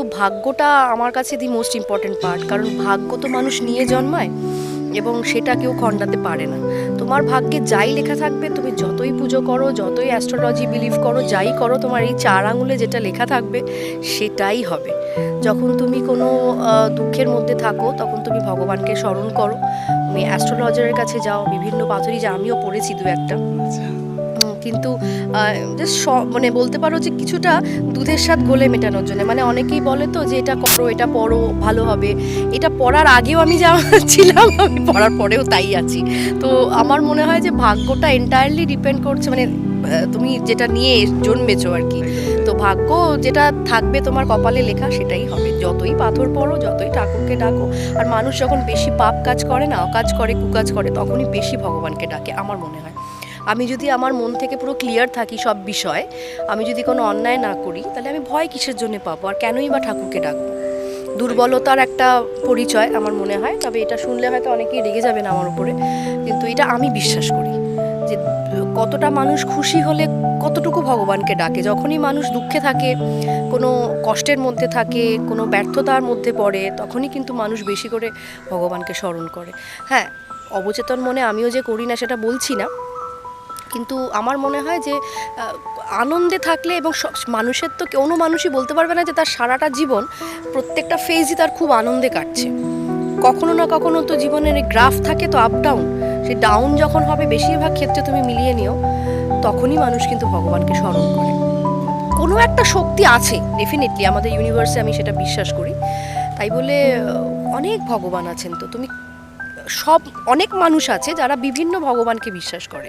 কিন্তু ভাগ্যটা আমার কাছে দি মোস্ট ইম্পর্ট্যান্ট পার্ট, কারণ ভাগ্য তো মানুষ নিয়ে জন্মায় এবং সেটা কেউ খণ্ডাতে পারে না। তোমার ভাগ্যে যাই লেখা থাকবে, তুমি যতই পুজো করো, যতই অ্যাস্ট্রোলজি বিলিভ করো, যাই করো, তোমার এই 4 আঙুলে যেটা লেখা থাকবে সেটাই হবে। যখন তুমি কোনো দুঃখের মধ্যে থাকো তখন তুমি ভগবানকে স্মরণ করো, তুমি অ্যাস্ট্রোলজারের কাছে যাও, বিভিন্ন পাথরই যা আমিও পড়েছি দু একটা, কিন্তু জাস্ট মানে বলতে পারো যে কিছুটা দুধের স্বাদ গোলে মেটানোর জন্য। মানে অনেকেই বলে তো যে এটা করো, এটা পড়ো, ভালো হবে। এটা পড়ার আগেও আমি যা ছিলাম, আমি পড়ার পরেও তাই আছি। তো আমার মনে হয় যে ভাগ্যটা এন্টায়ারলি ডিপেন্ড করছে, মানে তুমি যেটা নিয়ে জন্মেছো আর কি। তো ভাগ্য যেটা থাকবে তোমার কপালে লেখা সেটাই হবে, যতই পাথর পড়ো, যতই ঠাকুরকে ডাকো। আর মানুষ যখন বেশি পাপ কাজ করে না, অকাজ করে, কুকাজ করে, তখনই বেশি ভগবানকে ডাকে আমার মনে হয়। আমি যদি আমার মন থেকে পুরো ক্লিয়ার থাকি সব বিষয়, আমি যদি কোনো অন্যায় না করি, তাহলে আমি ভয় কিসের জন্য পাবো, আর কেনই বা ঠাকুরকে ডাকবো? দুর্বলতার একটা পরিচয় আমার মনে হয়। তবে এটা শুনলে হয়তো অনেকেই রেগে যাবেন আমার উপরে, কিন্তু এটা আমি বিশ্বাস করি যে কতটা মানুষ খুশি হলে কতটুকু ভগবানকে ডাকে। যখনই মানুষ দুঃখে থাকে, কোনো কষ্টের মধ্যে থাকে, কোনো ব্যর্থতার মধ্যে পড়ে, তখনই কিন্তু মানুষ বেশি করে ভগবানকে স্মরণ করে। হ্যাঁ, অবচেতন মনে আমিও যে করি না সেটা বলছি না, কিন্তু আমার মনে হয় যে আনন্দে থাকলে, এবং মানুষের তো কোনো মানুষই বলতে পারবে না যে তার সারাটা জীবন প্রত্যেকটা ফেজই তার খুব আনন্দে কাটছে। কখনো না কখনো তো জীবনের গ্রাফ থাকে, তো আপ ডাউন। সেই ডাউন যখন হবে, বেশিরভাগ ক্ষেত্রে তুমি মিলিয়ে নিও, তখনই মানুষ কিন্তু ভগবানকে স্মরণ করে। কোনো একটা শক্তি আছে ডেফিনেটলি আমাদের ইউনিভার্সে, আমি সেটা বিশ্বাস করি। তাই বলে অনেক ভগবান আছেন, তো তুমি অনেক মানুষ আছে যারা বিভিন্ন ভগবানকে বিশ্বাস করে।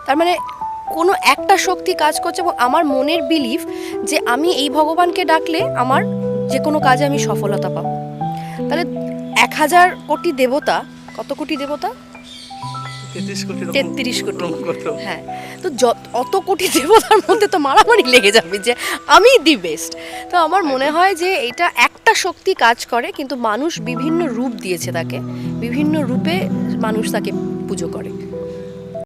তার মানে কোনো একটা শক্তি কাজ করছে, এবং আমার মনের বিলিফ যে আমি এই ভগবানকে ডাকলে আমার যে কোনো কাজে আমি সফলতা পাবো। তাহলে 1000 কোটি দেবতা, কত কোটি দেবতা? 33 কোটি। হ্যাঁ, তো অত কোটি দেবতার মধ্যে তো মারামারি লেগে যাবে যে আমি দি বেস্ট। তো আমার মনে হয় যে এটা একটা শক্তি কাজ করে, কিন্তু মানুষ বিভিন্ন রূপ দিয়েছে তাকে, বিভিন্ন রূপে মানুষ তাকে পুজো করে।